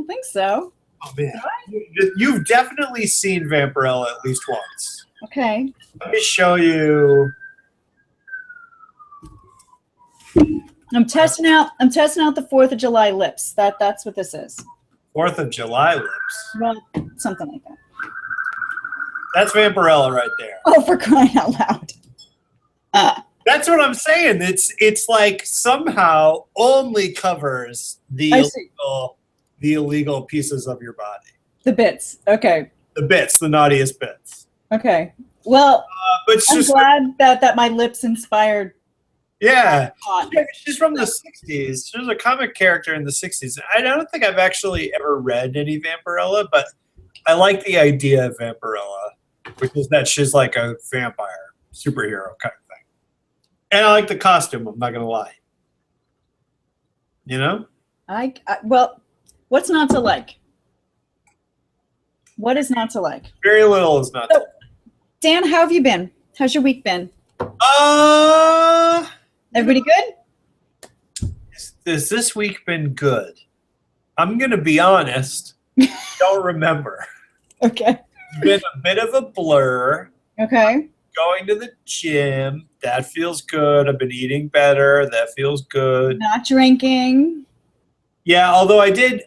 think so. Oh, man. You've definitely seen Vampirella at least once. Okay. Let me show you. I'm testing out the 4th of July lips. That's what this is. 4th of July lips. Well, something like that. That's Vampirella right there. Oh, for crying out loud. That's what I'm saying. It's like somehow only covers the illegal pieces of your body. The bits. Okay. The bits, the naughtiest bits. Okay. Well, but I'm glad that my lips inspired. Yeah. She's from the 60s. She was a comic character in the 60s. I don't think I've actually ever read any Vampirella, but I like the idea of Vampirella, which is that she's like a vampire superhero kind of thing. And I like the costume, I'm not going to lie. You know? Well, what's not to like? What is not to like? Very little is not to like. Dan, how have you been? How's your week been? Everybody good? Has this week been good? I'm going to be honest. Don't remember. Okay. It's been a bit of a blur. Okay. Going to the gym. That feels good. I've been eating better. That feels good. Not drinking. Yeah, although I did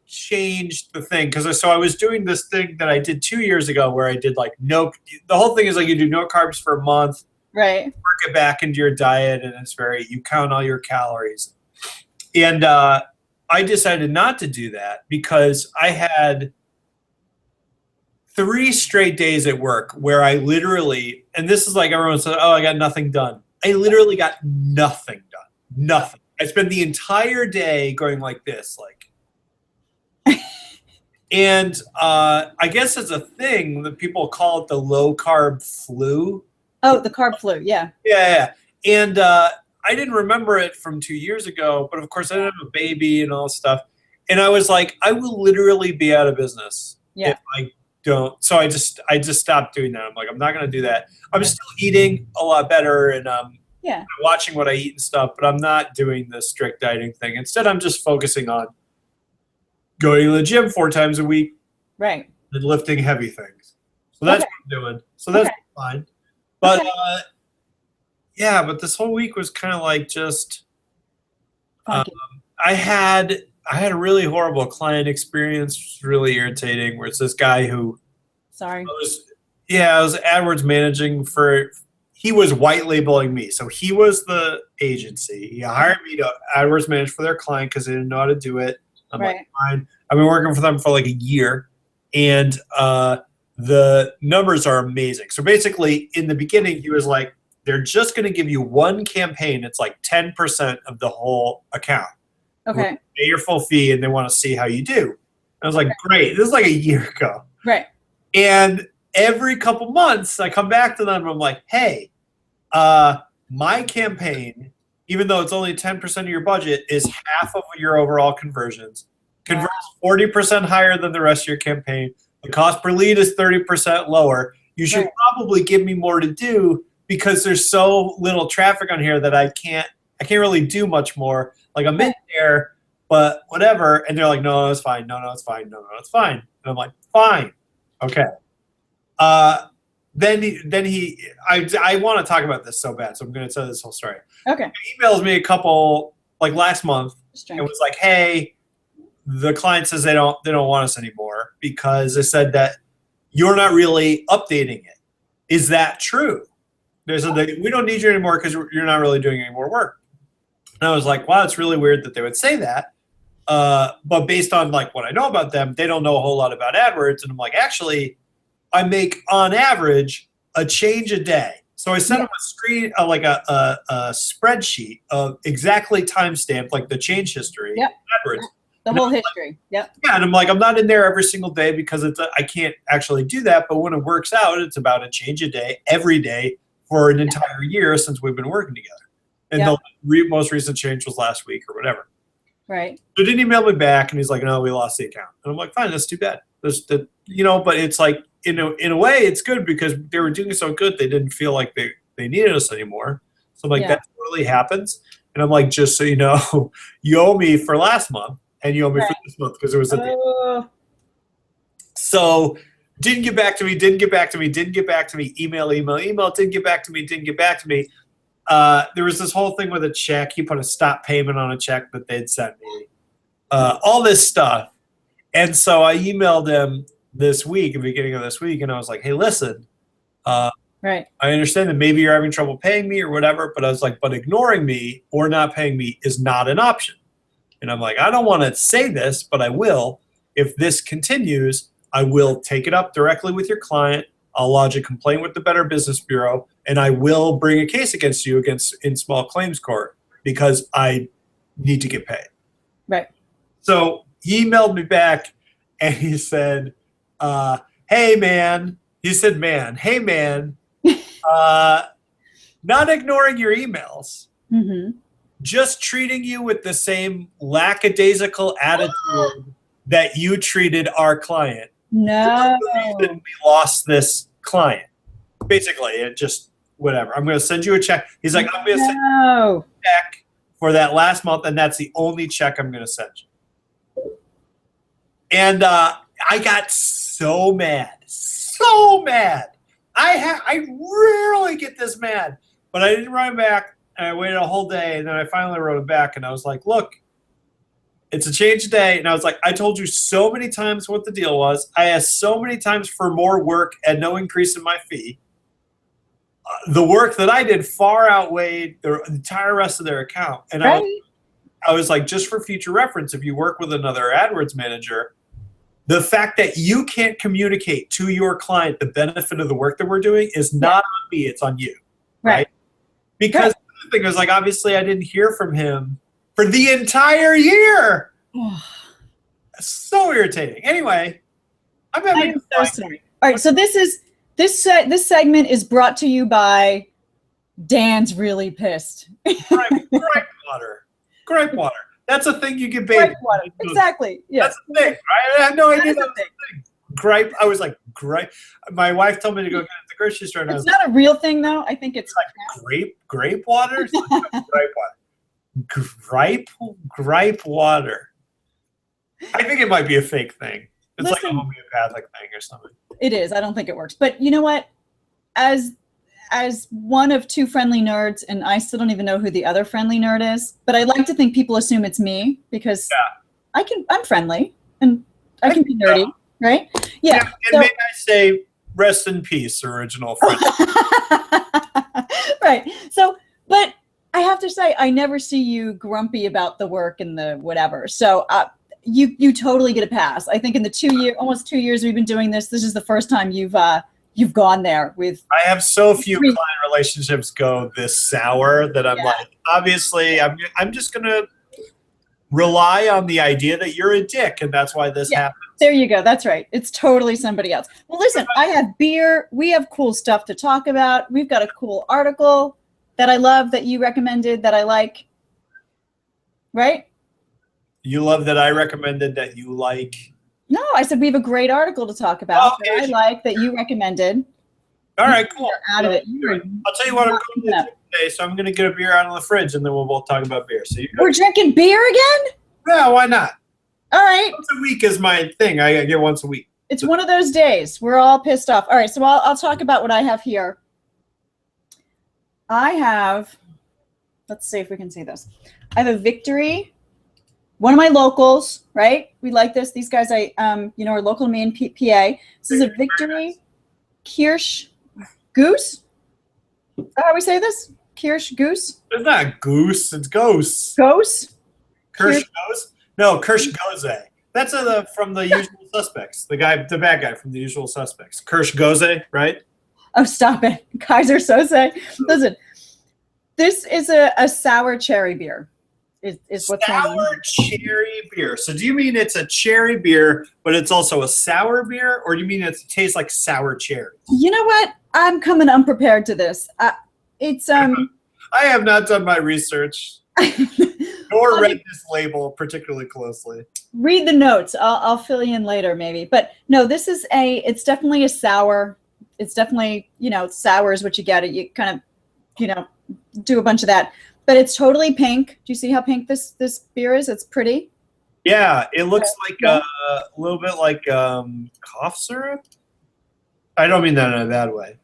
change the thing because I was doing this thing that I did 2 years ago where I did like the whole thing is like you do no carbs for a month. Right. Work it back into your diet, and you count all your calories. And I decided not to do that because I had 3 straight days at work where I literally, and this is like everyone said, oh, I got nothing done. I literally got nothing done. Nothing. I spent the entire day going like this, like. And I guess it's a thing that people call it the low carb flu. Oh, the carb flu, yeah. Yeah. And I didn't remember it from 2 years ago, but of course I didn't have a baby and all this stuff. And I was like, I will literally be out of business if I don't. So I just stopped doing that. I'm like, I'm not going to do that. I'm still eating a lot better and watching what I eat and stuff, but I'm not doing the strict dieting thing. Instead, I'm just focusing on going to the gym 4 times a week. Right. And lifting heavy things. So that's what I'm doing. So that's fine. But but this whole week was kind of like just I had a really horrible client experience. It was really irritating where it's this guy who I was AdWords managing for. He was white labeling me. So he was the agency. He hired me to AdWords manage for their client because they didn't know how to do it. I'm like, fine. I've been working for them for like a year. And the numbers are amazing. So basically, in the beginning, he was like, they're just going to give you one campaign. It's like 10% of the whole account. Okay. Pay your full fee, and they want to see how you do. I was like, great. This is like a year ago. Right. And every couple months, I come back to them, and I'm like, hey, my campaign, even though it's only 10% of your budget, is half of your overall conversions. Converts 40% higher than the rest of your campaign. The cost per lead is 30% lower. You should probably give me more to do because there's so little traffic on here that I can't really do much more. Like I'm in there, but whatever. And they're like, no, it's fine. No, it's fine. No, it's fine. And I'm like, fine. Okay. Then I want to talk about this so bad, so I'm going to tell this whole story. Okay. He emails me like last month. It was like, hey, the client says they don't want us anymore because they said that you're not really updating it. Is that true? They said we don't need you anymore because you're not really doing any more work. And I was like, wow, it's really weird that they would say that. But based on like what I know about them, they don't know a whole lot about AdWords. And I'm like, actually, I make on average a change a day. So I sent them a screen, like a spreadsheet of exactly timestamped, like the change history. Yep. AdWords. The whole history. Yep. Yeah, and I'm like, I'm not in there every single day because I can't actually do that. But when it works out, it's about a change a day every day for an entire year since we've been working together. And the most recent change was last week or whatever. Right. So he didn't email me back, and he's like, no, we lost the account. And I'm like, fine, that's too bad. But it's like, in a way, it's good because they were doing so good, they didn't feel like they needed us anymore. So I'm like, that totally happens. And I'm like, just so you know, you owe me for last month. and you owe me for this month because it was at the So didn't get back to me, email, didn't get back to me, didn't get back to me. There was this whole thing with a check. He put a stop payment on a check that they'd sent me. All this stuff. And so I emailed him this week, the beginning of this week, and I was like, hey, listen, I understand that maybe you're having trouble paying me or whatever, but I was like, but ignoring me or not paying me is not an option. And I'm like, I don't want to say this, but I will. If this continues, I will take it up directly with your client. I'll lodge a complaint with the Better Business Bureau, and I will bring a case against you in small claims court because I need to get paid. Right. So he emailed me back, and he said, hey, man. He said, man. Hey, man. Not ignoring your emails. Just treating you with the same lackadaisical attitude that you treated our client. No. We lost this client. Basically, it just, whatever. I'm going to send you a check. He's like, I'm going to send you a check for that last month, and that's the only check I'm going to send you. And I got so mad. So mad. I rarely get this mad. But I didn't write him back, and I waited a whole day, and then I finally wrote him back, and I was like, look, it's a change day. And I was like, I told you so many times what the deal was. I asked so many times for more work and no increase in my fee. The work that I did far outweighed the entire rest of their account. And I was like, just for future reference, if you work with another AdWords manager, the fact that you can't communicate to your client the benefit of the work that we're doing is not on me, it's on you. Right? Because the thing is, like, obviously I didn't hear from him for the entire year. So irritating. Anyway, I'm so sorry. All right, so this segment is brought to you by Dan's really pissed. Gripe water. Gripe water. That's a thing you get baby. Gripe water. Exactly. Yes. That's the thing. Right? I had no idea that was a thing. Gripe. I was like, gripe. My wife told me to go get it at the grocery store. And it's not a real thing, though. I think it's like grape water. It's like gripe water. Gripe water. I think it might be a fake thing. It's like a homeopathic thing or something. It is. I don't think it works. But you know what? As one of two friendly nerds, and I still don't even know who the other friendly nerd is, but I like to think people assume it's me because I'm friendly and I can be nerdy, right? Yeah. And may I say, rest in peace, original friend. Right. So, but I have to say, I never see you grumpy about the work and the whatever. So you totally get a pass. I think in the almost 2 years we've been doing this, this is the first time you've gone there with. I have so few client relationships go this sour that I'm like, obviously, I'm just gonna rely on the idea that you're a dick, and that's why this happens. There you go. That's right. It's totally somebody else. Well, listen, I have beer. We have cool stuff to talk about. We've got a cool article that I love that you recommended that I like. Right? You love that I recommended that you like. No, I said we have a great article to talk about that I like that you recommended. All right, cool. Out of it. I'll tell you what I'm going to do today. So I'm going to get a beer out of the fridge, and then we'll both talk about beer. So we're drinking beer again? Yeah, why not? All right. Once a week is my thing. I get once a week. It's one of those days. We're all pissed off. All right, so I'll talk about what I have here. I have, let's see if we can see this. I have a Victory. One of my locals, right? We like this. These guys, are local to me in PA. This is a Victory Kirsch Goose. Is that how we say this? Kirsch Goose? It's not goose. It's ghost. Ghost? Kirsch Goose? No, Kirsch Goze. That's from The Usual Suspects. The bad guy from The Usual Suspects. Kirsch Goze, right? Oh, stop it. Kaiser Sose. Listen, this is a sour cherry beer. Is what's sour cherry beer. So do you mean it's a cherry beer, but it's also a sour beer, or do you mean it tastes like sour cherry? You know what? I'm coming unprepared to this. I have not done my research, nor read this label particularly closely. Read the notes. I'll fill you in later, maybe. But no, this is it's definitely a sour. It's definitely, sour is what you get. You kind of, do a bunch of that. But it's totally pink. Do you see how pink this beer is? It's pretty. Yeah, it looks like a little bit like cough syrup. I don't mean that in a bad way.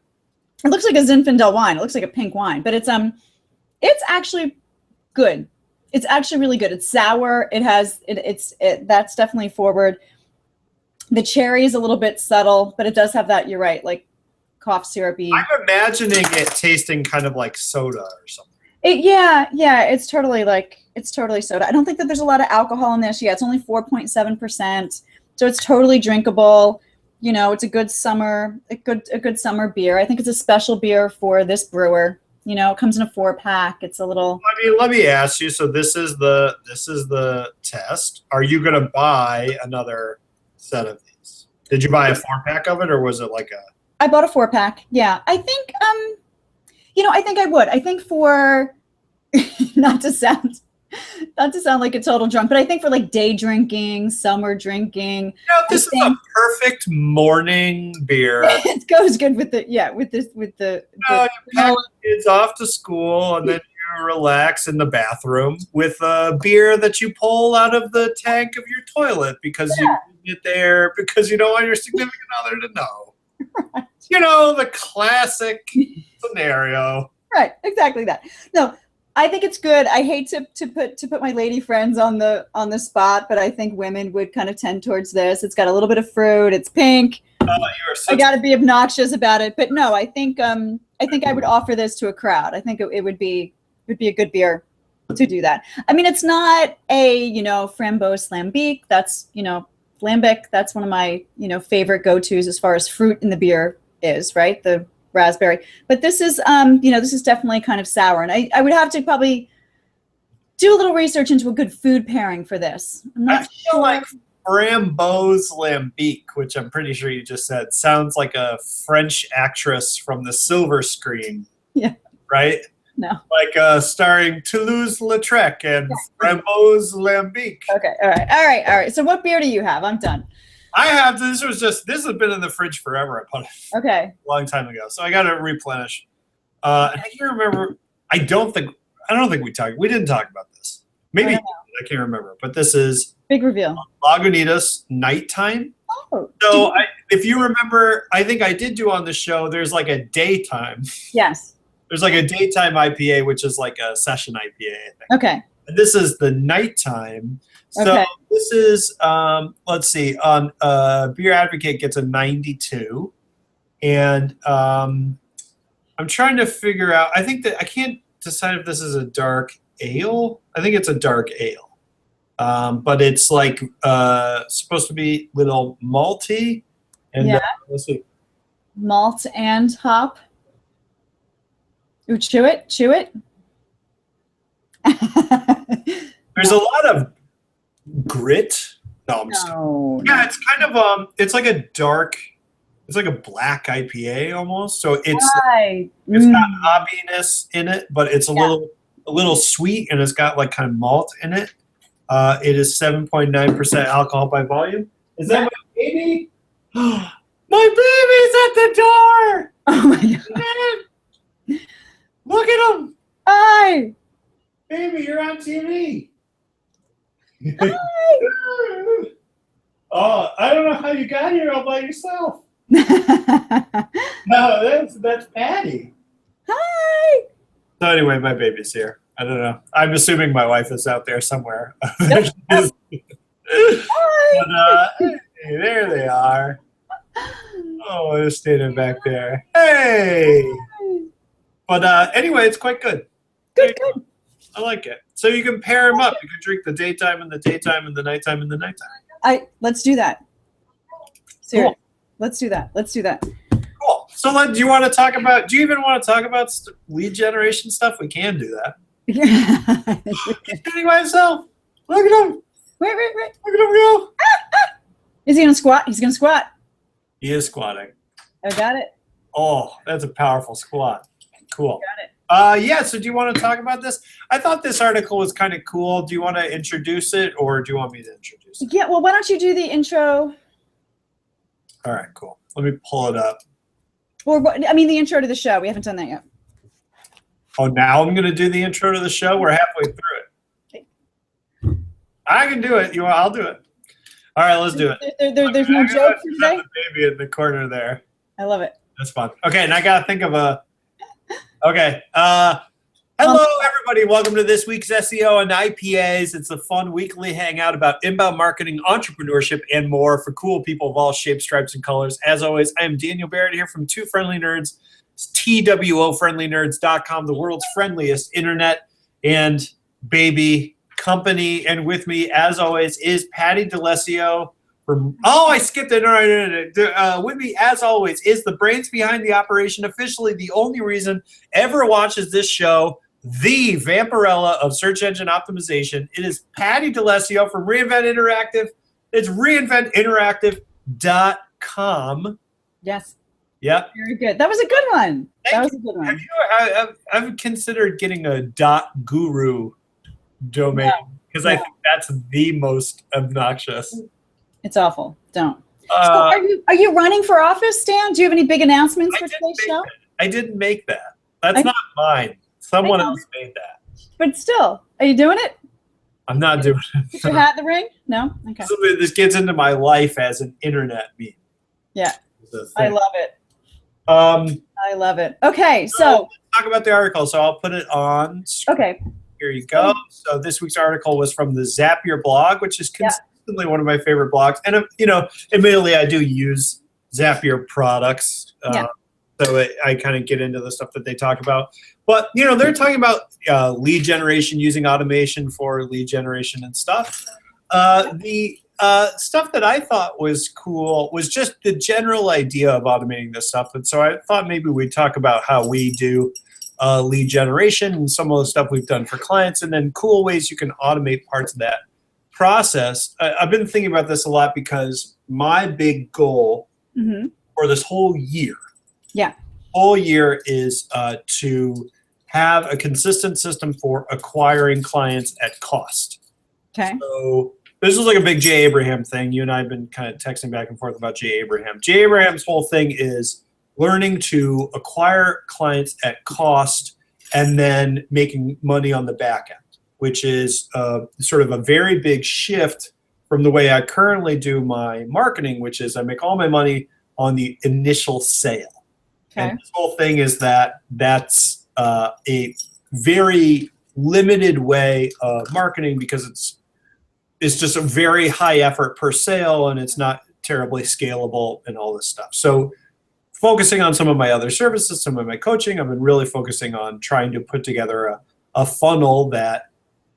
It looks like a Zinfandel wine. It looks like a pink wine, but it's actually good. It's actually really good. It's sour. It has that's definitely forward. The cherry is a little bit subtle, but it does have that. You're right, like cough syrupy. I'm imagining it tasting kind of like soda or something. Yeah, it's totally soda. I don't think that there's a lot of alcohol in this. Yeah, it's only 4.7%, so it's totally drinkable. You know, it's a good summer beer. I think it's a special beer for this brewer. You know, it comes in a 4-pack. It's a little. I mean, let me ask you. So this is the test. Are you going to buy another set of these? Did you buy a 4-pack of it, or was it like a? I bought a 4-pack. Yeah, I think. I think I would. I think for not to sound like a total drunk, but I think for like day drinking, summer drinking. This is a perfect morning beer. It goes good with the you pack kids off to school and then you relax in the bathroom with a beer that you pull out of the tank of your toilet because you leave it there because you don't want your significant other to know. Right. You know, the classic scenario. Right, exactly that. No, I think it's good. I hate to put my lady friends on the spot, but I think women would kind of tend towards this. It's got a little bit of fruit. It's pink. I got to be obnoxious about it, but no, I think I would offer this to a crowd. I think it would be a good beer to do that. I mean, it's not a framboise lambic. That's lambic. That's one of my favorite go-tos as far as fruit in the beer is, right? The raspberry. But this is this is definitely kind of sour, and I would have to probably do a little research into a good food pairing for this. I'm not sure. Like framboise lambic, which I'm pretty sure you just said, sounds like a French actress from the Silver Screen. Yeah. Right? No. Like starring Toulouse-Lautrec and framboise lambic. Okay. All right. So what beer do you have? I'm done. I have this has been in the fridge forever. I put it a long time ago, so I got to replenish. And I can't remember. I don't think we didn't talk about this. Maybe I can't remember. But this is big reveal. Lagunitas Nighttime. Oh. So if you remember, I think I did do on the show. There's like a daytime. Yes. There's like a daytime IPA, which is like a session IPA. I think. Okay. And this is the nighttime. So this is, let's see, on Beer Advocate gets a 92. And I'm trying to figure out, I think that I can't decide if this is a dark ale. I think it's a dark ale. But it's like supposed to be little malty. And let's see. Malt and hop. Ooh, chew it. There's a lot of grit. No. Yeah, it's kind of it's like a black IPA almost. So it's got hoppiness in it, but it's a little sweet, and it's got like kind of malt in it. It is 7.9% alcohol by volume. Is that my baby? My baby's at the door. Oh my god! Look at him. Hi, baby, you're on TV. Hi. Oh, I don't know how you got here all by yourself. No, that's Patti. Hi. So anyway, my baby's here. I don't know. I'm assuming my wife is out there somewhere. Yep. But, hey, there they are. Oh, they're standing back there. Hey. But anyway, it's quite good. Good. I like it. So you can pair them up. You can drink the daytime and the daytime and the nighttime and the nighttime. Let's do that. Seriously. Cool. Let's do that. Cool. So do you want to talk about, do you even want to talk about lead generation stuff? We can do that. He's sitting by himself. Look at him. Wait. Look at him go. Is he going to squat? He's going to squat. He is squatting. I got it. Oh, that's a powerful squat. Cool. Got it. So do you want to talk about this? I thought this article was kind of cool. Do you want to introduce it, or do you want me to introduce it? Yeah, well, why don't you do the intro? All right, cool. Let me pull it up. Or, the intro to the show. We haven't done that yet. Oh, now I'm going to do the intro to the show? We're halfway through it. I can do it. I'll do it. All right, let's do it. There's no joke for today? The baby in the corner there. I love it. That's fun. Okay, and I got to think of a... Okay. Hello, everybody. Welcome to this week's SEO and IPAs. It's a fun weekly hangout about inbound marketing, entrepreneurship, and more for cool people of all shapes, stripes, and colors. As always, I am Daniel Barrett here from Two Friendly Nerds. It's TWOFriendlyNerds.com, the world's friendliest internet and baby company. And with me, as always, is Patti D'Alessio. I skipped it. All right. With me, as always, is the brains behind the operation, officially the only reason ever watches this show, the Vampirella of search engine optimization. It is Patti D'Alessio from Reinvent Interactive. It's reinventinteractive.com. Yes. Yeah. Very good. That was a good one. That was a good one. I've considered getting a .guru domain because I think that's the most obnoxious. It's awful. Don't. So are you running for office, Stan? Do you have any big announcements for today's show? I didn't make that. That's not mine. Someone else made that. But still, are you doing it? I'm not doing it. Put your hat in the ring? No? Okay. So this gets into my life as an internet meme. Yeah. I love it. I love it. Okay, so let's talk about the article. So I'll put it on screen. Okay. Here you go. So this week's article was from the Zapier blog, which is consistently one of my favorite blogs. And admittedly, I do use Zapier products, so I kind of get into the stuff that they talk about. But they're talking about lead generation, using automation for lead generation and stuff. The stuff that I thought was cool was just the general idea of automating this stuff. And so I thought maybe we'd talk about how we do lead generation and some of the stuff we've done for clients, and then cool ways you can automate parts of that process. I've been thinking about this a lot because my big goal for this whole year, is to have a consistent system for acquiring clients at cost. Okay. So this was like a big Jay Abraham thing. You and I have been kind of texting back and forth about Jay Abraham. Jay Abraham's whole thing is learning to acquire clients at cost and then making money on the back end, which is sort of a very big shift from the way I currently do my marketing, which is I make all my money on the initial sale. Okay. And this whole thing is that's a very limited way of marketing because it's just a very high effort per sale and it's not terribly scalable and all this stuff. So focusing on some of my other services, some of my coaching, I've been really focusing on trying to put together a funnel that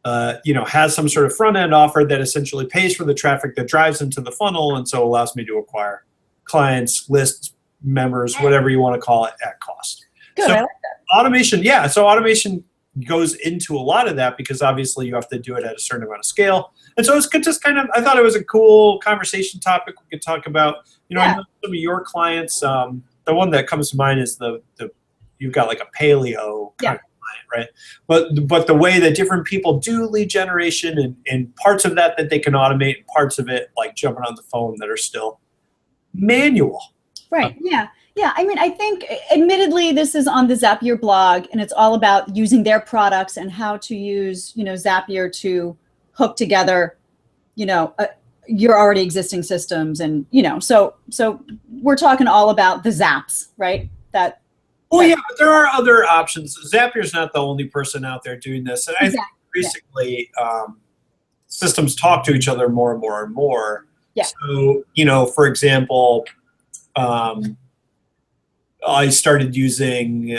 has some sort of front end offer that essentially pays for the traffic that drives into the funnel and so allows me to acquire clients, lists, members, whatever you want to call it, at cost. Good, so I like that. Automation, so automation goes into a lot of that because obviously you have to do it at a certain amount of scale. And so it's just kind of, I thought it was a cool conversation topic we could talk about. I know some of your clients, the one that comes to mind is you've got like a paleo kind of client, right? But the way that different people do lead generation and parts of that they can automate and parts of it like jumping on the phone that are still manual. Right. Yeah. I mean, I think admittedly this is on the Zapier blog and it's all about using their products and how to use, Zapier to hook together, your already existing systems. And, so we're talking all about the Zaps, right? But there are other options. Zapier's not the only person out there doing this. And I think increasingly systems talk to each other more and more and more. Yeah. So, for example, I started using,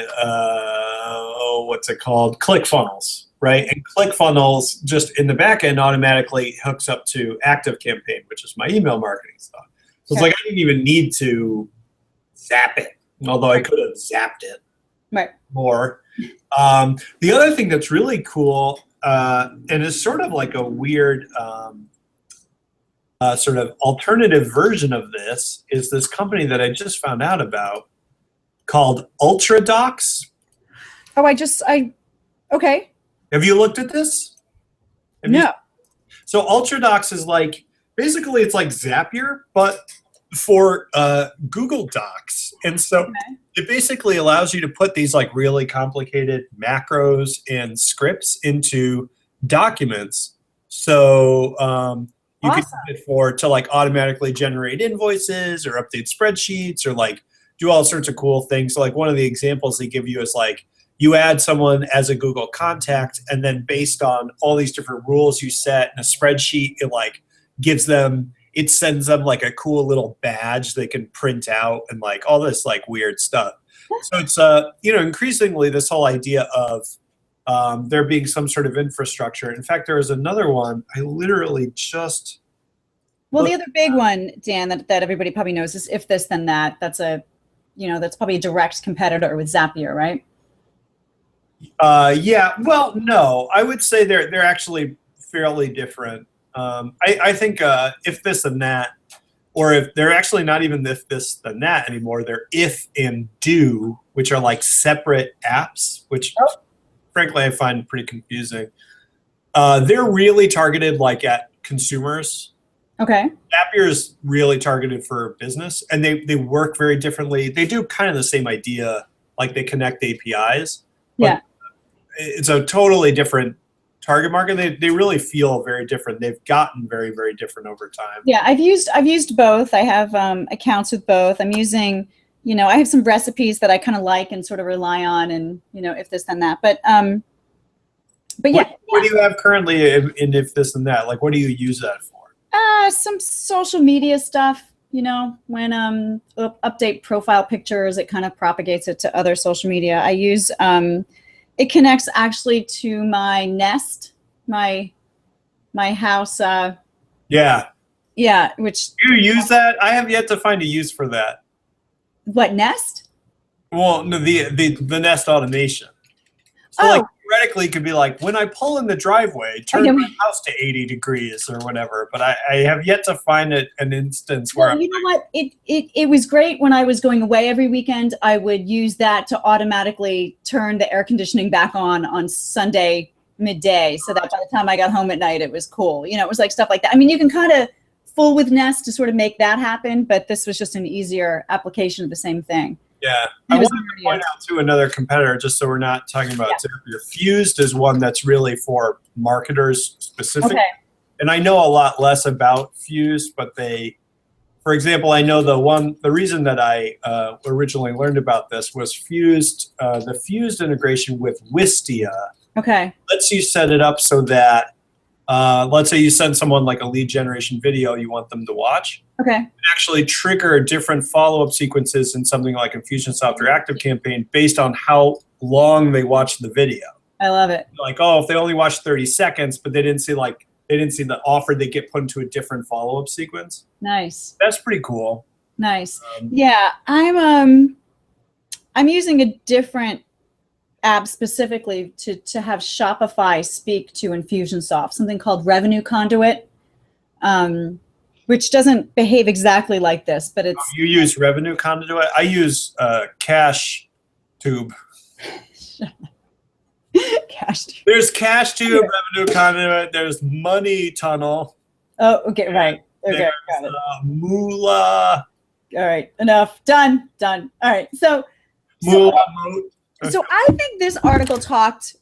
ClickFunnels, right? And ClickFunnels just in the back end automatically hooks up to ActiveCampaign, which is my email marketing stuff. So it's like I didn't even need to zap it, although I could have zapped it more. The other thing that's really cool, and is sort of like a weird sort of alternative version of this, is this company that I just found out about called UltraDocs. Okay. Have you looked at this? No. So UltraDocs is like, basically it's like Zapier, but for Google Docs. And so it basically allows you to put these like really complicated macros and scripts into documents So you Awesome. can use it to like automatically generate invoices or update spreadsheets or like do all sorts of cool things. So like one of the examples they give you is like you add someone as a Google contact, and then based on all these different rules you set in a spreadsheet, it like it sends them like a cool little badge they can print out and like all this like weird stuff. So it's increasingly this whole idea of there being some sort of infrastructure. In fact, there was another one I literally just. Well, the other big one, Dan, that everybody probably knows is If This Then That. That's that's probably a direct competitor with Zapier, right? Yeah. Well, no, I would say they're actually fairly different. I think If This Then That, or if they're actually not even If This Then That anymore, they're If and Do, which are like separate apps, which frankly I find pretty confusing. They're really targeted like at consumers. Okay. Zapier is really targeted for business, and they work very differently. They do kind of the same idea, like they connect APIs. Yeah. It's a totally different target market. They really feel very different. They've gotten very, very different over time. Yeah, I've used both. I have accounts with both. I'm using, I have some recipes that I kind of like and sort of rely on, and If This Then That. But yeah. What do you have currently in If This Then That? Like, what do you use that for? Some social media stuff. When update profile pictures, it kind of propagates it to other social media. I use it connects actually to my Nest, my house. Yeah. Yeah, which. Do you use that? I have yet to find a use for that. What, Nest? Well, no, the Nest automation. So like theoretically it could be like, when I pull in the driveway, turn my house to 80 degrees or whatever, but I have yet to find an instance where. Well, you know what? It was great when I was going away every weekend. I would use that to automatically turn the air conditioning back on Sunday midday, so that by the time I got home at night, it was cool. It was like stuff like that. I mean, you can kind of fool with Nest to sort of make that happen, but this was just an easier application of the same thing. Yeah, I wanted to point out to another competitor, just so we're not talking about Zapier. Fused is one that's really for marketers specific. Okay. And I know a lot less about Fused, but for example, I know the reason that I originally learned about this was Fused, the Fused integration with Wistia. Okay. Lets you set it up so that, let's say you send someone like a lead generation video you want them to watch. Okay. And actually trigger different follow-up sequences in something like Infusionsoft or ActiveCampaign based on how long they watched the video. I love it. Like, oh, if they only watched 30 seconds, but they didn't see the offer, they get put into a different follow-up sequence. Nice. That's pretty cool. Nice. Yeah, I'm using a different app specifically to have Shopify speak to Infusionsoft, something called Revenue Conduit, which doesn't behave exactly like this, but it's. You use Revenue Conduit? I use Cash Tube. Cash Tube. There's Cash Tube, Revenue Conduit. There's Money Tunnel. Oh, okay, right. Okay, got it. Moolah. All right, enough. Done. All right, so Moolah. So I think this article talked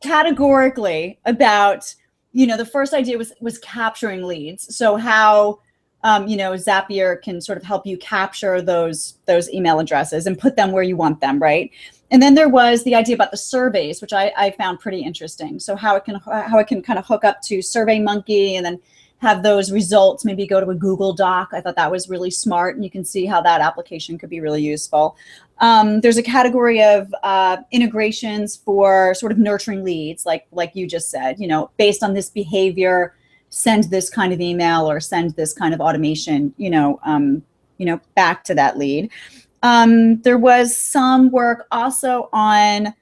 categorically about, the first idea was capturing leads. So how, Zapier can sort of help you capture those email addresses and put them where you want them, right? And then there was the idea about the surveys, which I found pretty interesting. So how it can kind of hook up to SurveyMonkey and then have those results maybe go to a Google Doc. I thought that was really smart, and you can see how that application could be really useful. There's a category of integrations for sort of nurturing leads, like you just said, based on this behavior, send this kind of email or send this kind of automation, back to that lead. There was some work also on,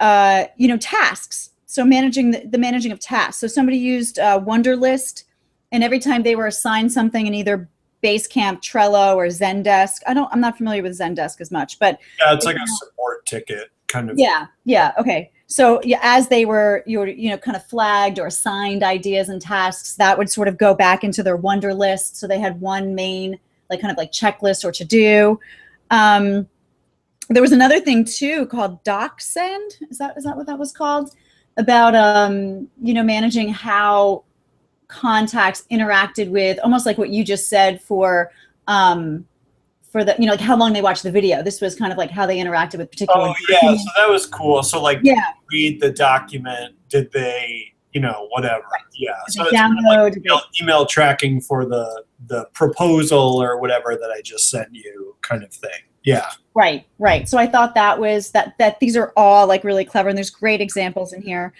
tasks. So managing the managing of tasks. So somebody used Wunderlist, and every time they were assigned something in either Basecamp, Trello, or Zendesk. I'm not familiar with Zendesk as much, but yeah, it's like a support ticket kind of. Yeah. Okay. So as they were, kind of flagged or assigned ideas and tasks, that would sort of go back into their Wunderlist. So they had one main, kind of checklist or to do. There was another thing too called DocSend. Is that what that was called? About managing how contacts interacted with, almost like what you just said for the, you know, like how long they watched the video. This was kind of like how they interacted with particular. Oh yeah, so that was cool. So like, yeah, did they read the document? Did they, you know, whatever? Right. Yeah. Did So they it's kind download, of like email tracking for the proposal or whatever that I just sent you, kind of thing. Yeah. Right, right. So I thought that was that these are all like really clever, and there's great examples in here.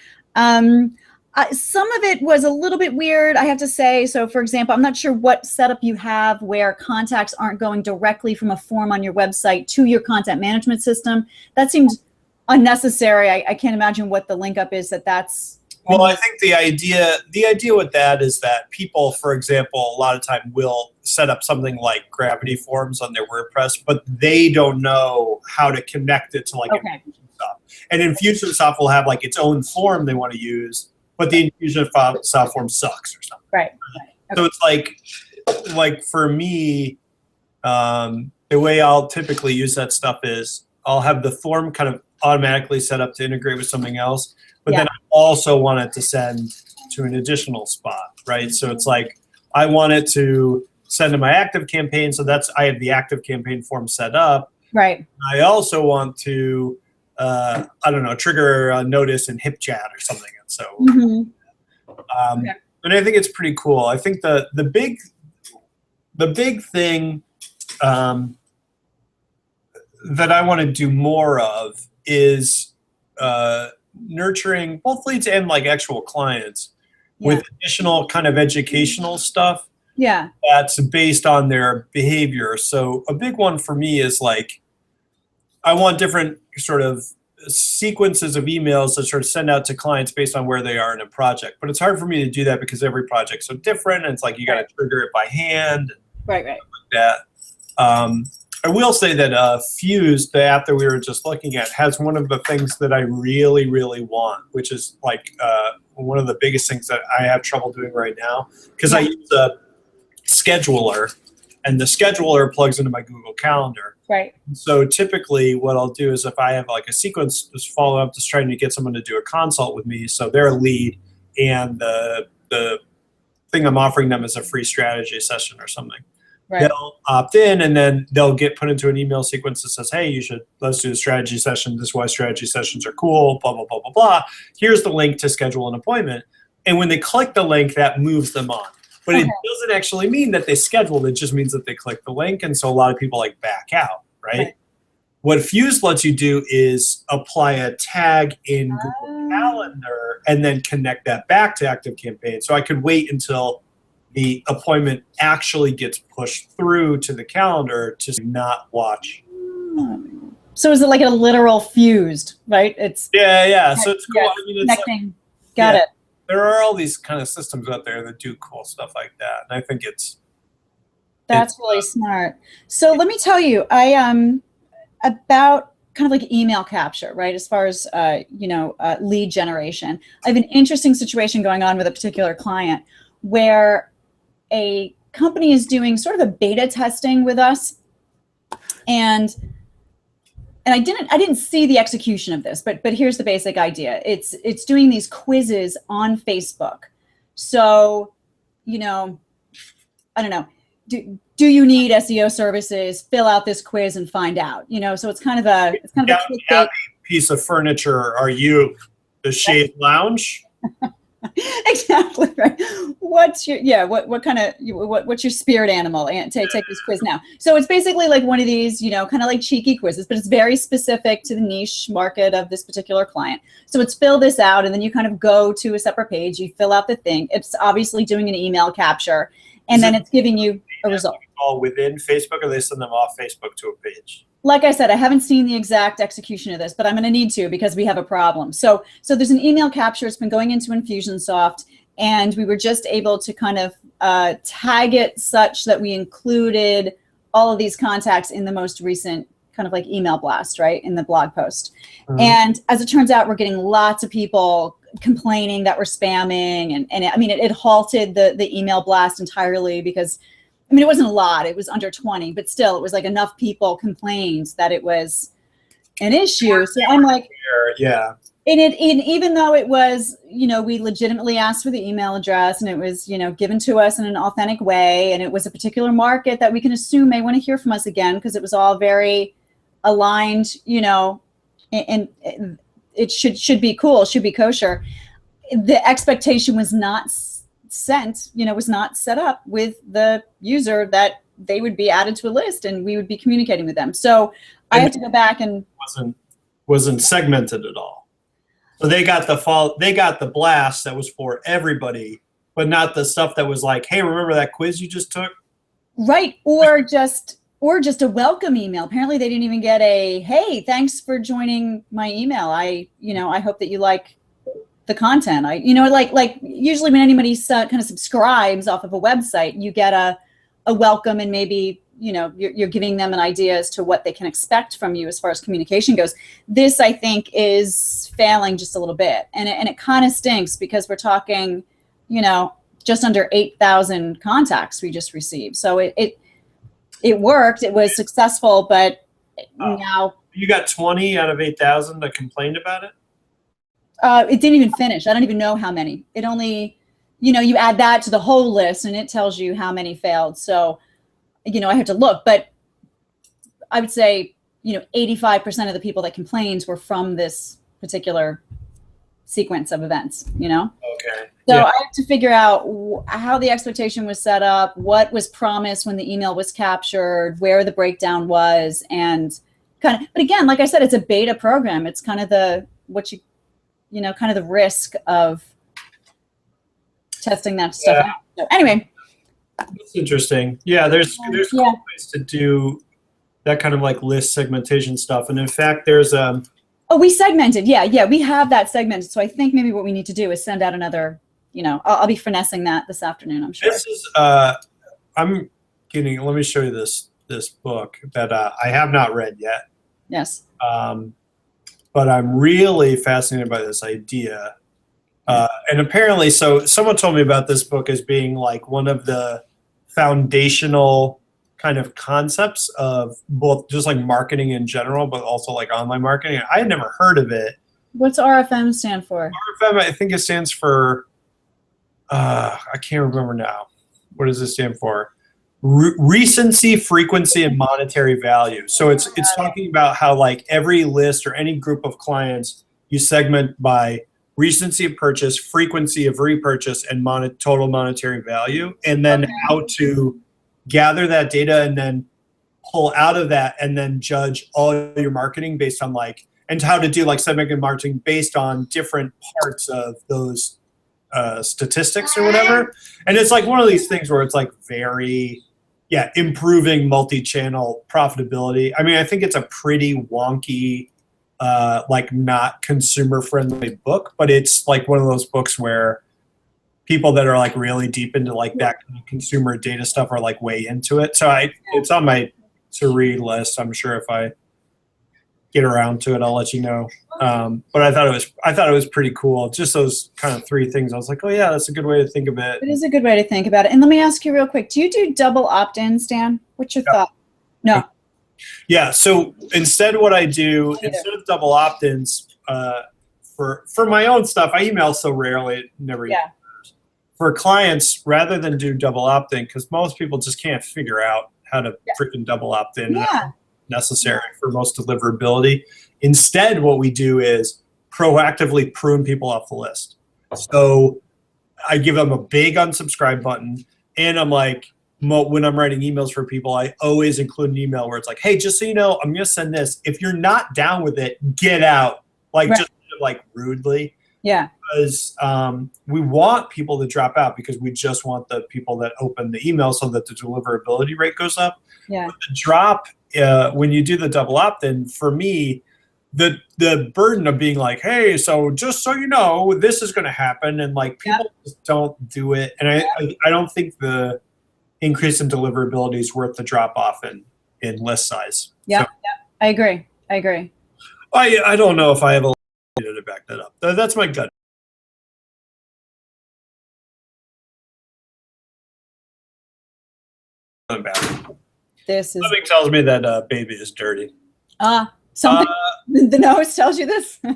Some of it was a little bit weird, I have to say. So for example, I'm not sure what setup you have where contacts aren't going directly from a form on your website to your content management system. That seems unnecessary. I can't imagine what the link up is that's. Well, I think the idea with that is that people, for example, a lot of time will set up something like Gravity Forms on their WordPress, but they don't know how to connect it to like Infusionsoft. And Infusionsoft will have like its own form they want to use, but the Infusionsoft form sucks or something. Right. So it's like for me, the way I'll typically use that stuff is I'll have the form kind of automatically set up to integrate with something else, but then I also want it to send to an additional spot, right? So it's like I want it to send to my active campaign, so I have the active campaign form set up. Right. I also want to I don't know, trigger a notice in HipChat or something. And so and I think it's pretty cool. I think the big thing that I want to do more of is nurturing both leads and like actual clients with additional kind of educational stuff that's based on their behavior. So a big one for me is like I want different sort of sequences of emails to sort of send out to clients based on where they are in a project. But it's hard for me to do that because every project's so different, and it's like you got to trigger it by hand. Right. Like that. I will say that Fuse, the app that we were just looking at, has one of the things that I really, really want, which is like one of the biggest things that I have trouble doing right now, because I use a scheduler, and the scheduler plugs into my Google Calendar. Right. So typically what I'll do is if I have like a sequence, just follow up, just trying to get someone to do a consult with me, so they're a lead, and the thing I'm offering them is a free strategy session or something. Right. They'll opt in, and then they'll get put into an email sequence that says, hey, let's do a strategy session. This is why strategy sessions are cool, blah, blah, blah, blah, blah. Here's the link to schedule an appointment. And when they click the link, that moves them on. But it doesn't actually mean that they scheduled. It just means that they click the link. And so a lot of people like back out, right? What Fuse lets you do is apply a tag in Google Calendar and then connect that back to ActiveCampaign. So I could wait until the appointment actually gets pushed through to the calendar to not watch. So is it like a literal fused, right? It's yeah. So it's cool. I mean, it's connecting. Like, Got it. There are all these kind of systems out there that do cool stuff like that, and I think that's really smart. So let me tell you, I about kind of like email capture, right? As far as lead generation, I have an interesting situation going on with a particular client where a company is doing sort of a beta testing with us, and I didn't see the execution of this, but here's the basic idea. It's doing these quizzes on Facebook. So, I don't know, do you need SEO services? Fill out this quiz and find out. So it's kind of a happy piece of furniture are you? The Shade Lounge? Exactly right. What's your spirit animal? And take this quiz now. So it's basically like one of these, kind of like cheeky quizzes, but it's very specific to the niche market of this particular client. So it's fill this out, and then you kind of go to a separate page, you fill out the thing. It's obviously doing an email capture, and then it's giving you a result. All within Facebook, or they send them off Facebook to a page? Like I said, I haven't seen the exact execution of this, but I'm going to need to because we have a problem. So there's an email capture. It's been going into Infusionsoft, and we were just able to kind of tag it such that we included all of these contacts in the most recent kind of like email blast, right, in the blog post. And as it turns out, we're getting lots of people complaining that we're spamming, and I mean, it halted the email blast entirely because, I mean, it wasn't a lot. It was under 20, but still, it was like enough people complained that it was an issue. So I'm like, And even though it was, we legitimately asked for the email address, and it was, given to us in an authentic way, and it was a particular market that we can assume may want to hear from us again, because it was all very aligned, and it should be cool, should be kosher. The expectation was not was not set up with the user that they would be added to a list and we would be communicating with them. So I have to go back and wasn't segmented at all. So they got the blast that was for everybody, but not the stuff that was like, hey, remember that quiz you just took? Right. Or just a welcome email. Apparently they didn't even get a, hey, thanks for joining my email. I hope that you like the content. Like usually when anybody kind of subscribes off of a website, you get a welcome, and maybe you're giving them an idea as to what they can expect from you as far as communication goes. This, I think, is failing just a little bit. And it kind of stinks, because we're talking, just under 8,000 contacts we just received. So it worked. It was successful, but now. You got 20 out of 8,000 that complained about it? It didn't even finish. I don't even know how many. It only, you add that to the whole list and it tells you how many failed. So, I had to look, but I would say, 85% of the people that complained were from this particular sequence of events, Okay. So yeah. I have to figure out how the expectation was set up, what was promised when the email was captured, where the breakdown was, and but again, like I said, it's a beta program. It's kind of the risk of testing that stuff out. So anyway. That's interesting. Yeah, there's cool ways to do that kind of like list segmentation stuff. And in fact, there's we segmented. Yeah, we have that segmented. So I think maybe what we need to do is send out another, I'll be finessing that this afternoon, I'm sure. This is let me show you this book that I have not read yet. Yes. But I'm really fascinated by this idea. And apparently, so someone told me about this book as being like one of the foundational kind of concepts of both just like marketing in general, but also like online marketing. I had never heard of it. What's RFM stand for? RFM, I think it stands for, I can't remember now. What does it stand for? Recency, frequency, and monetary value. So it's talking about how like every list or any group of clients you segment by recency of purchase, frequency of repurchase, and total monetary value, and then how to gather that data and then pull out of that and then judge all your marketing based on and how to do segment marketing based on different parts of those statistics or whatever. And it's like one of these things where it's like very, improving multi-channel profitability. I mean, I think it's a pretty wonky, not consumer-friendly book, but it's like one of those books where people that are like really deep into that kind of consumer data stuff are like way into it. So it's on my to-read list. I'm sure if I get around to it, I'll let you know. But I thought it was pretty cool. Just those kind of three things. I was like, oh yeah, that's a good way to think of it. It is a good way to think about it. And let me ask you real quick: do you do double opt-ins, Dan? What's your thought? No. Yeah. So instead, what I do instead of double opt-ins for my own stuff, I email so rarely, it never. Yeah. For clients, rather than do double opt-in, because most people just can't figure out how to freaking double opt-in. Yeah. Necessary for most deliverability. Instead, what we do is proactively prune people off the list. So I give them a big unsubscribe button, and I'm like, when I'm writing emails for people, I always include an email where it's like, hey, just so you know, I'm going to send this. If you're not down with it, get out. Just rudely. Yeah. Because we want people to drop out because we just want the people that open the email so that the deliverability rate goes up. Yeah. But the drop, when you do the double opt-in, for me, the burden of being like, hey, so just so you know, this is going to happen, and people just don't do it, and I don't think the increase in deliverability is worth the drop off in list size. Yeah, I agree. I don't know if I have a data to back that up. That's my gut. This is something tells me that baby is dirty. Something The nose tells you this? No.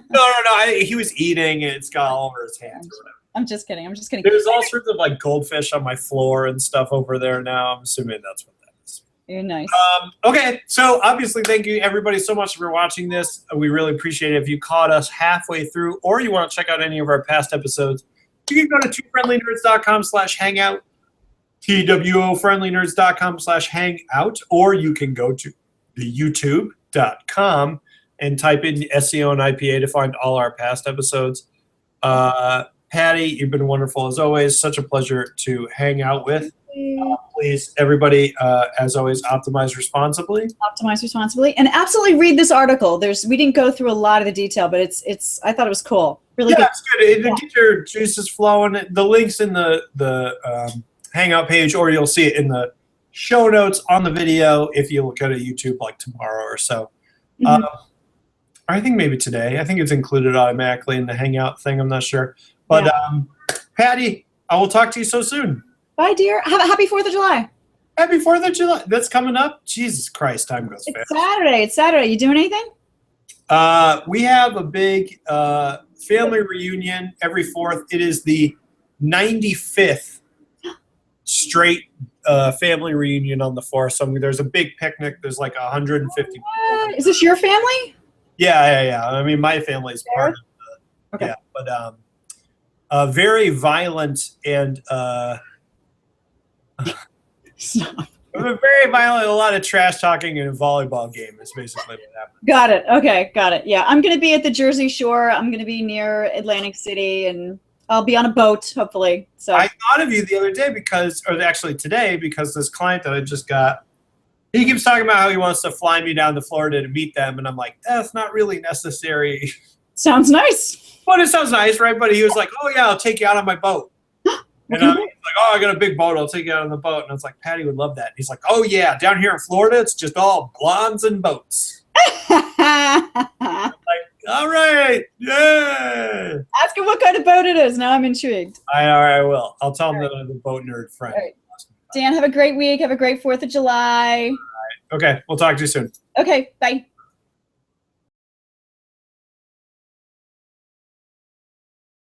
He was eating, and it's got all over his hands or whatever. I'm just kidding. There's all sorts of like goldfish on my floor and stuff over there now. I'm assuming that's what that is. You're nice. Okay, so obviously, thank you everybody so much for watching this. We really appreciate it. If you caught us halfway through, or you want to check out any of our past episodes, you can go to twofriendlynerds.com/hangout, twofriendlynerds.com/hangout, or you can go to the youtube.com and type in SEO and IPA to find all our past episodes. Patti, you've been wonderful as always. Such a pleasure to hang out with. Please, everybody, as always, optimize responsibly. Optimize responsibly, and absolutely read this article. We didn't go through a lot of the detail, but it's. I thought it was cool. Really good. It's good. It gets your juices flowing. The link's in the Hangout page, or you'll see it in the show notes on the video if you look at YouTube like tomorrow or so. Mm-hmm. I think maybe today. I think it's included automatically in the Hangout thing. I'm not sure. But Patti, I will talk to you so soon. Bye, dear. Have a happy 4th of July. Happy 4th of July. That's coming up. Jesus Christ, time goes fast. It's Saturday. You doing anything? We have a big family reunion every 4th. It is the 95th straight family reunion on the 4th. So there's a big picnic. There's like 150 people. Is this your family? Yeah. I mean, my family's part of the, okay. Yeah, but very violent and very violent, a lot of trash talking and a volleyball game is basically what happened. Got it. Okay, got it. Yeah, I'm going to be at the Jersey Shore. I'm going to be near Atlantic City, and I'll be on a boat, hopefully. So I thought of you the other day actually today, because this client that I just got, he keeps talking about how he wants to fly me down to Florida to meet them, and I'm like, that's not really necessary. Sounds nice. Well, it sounds nice, right? But he was like, oh, yeah, I'll take you out on my boat. And I'm like, oh, I got a big boat. I'll take you out on the boat. And I was like, Patti would love that. And he's like, oh, yeah, down here in Florida, it's just all blondes and boats. I'm like, all right, yeah. Ask him what kind of boat it is. Now I'm intrigued. I will. I'll tell him that I'm a boat nerd friend. Right. Dan, have a great week. Have a great 4th of July. All right. Okay, we'll talk to you soon. Okay, bye.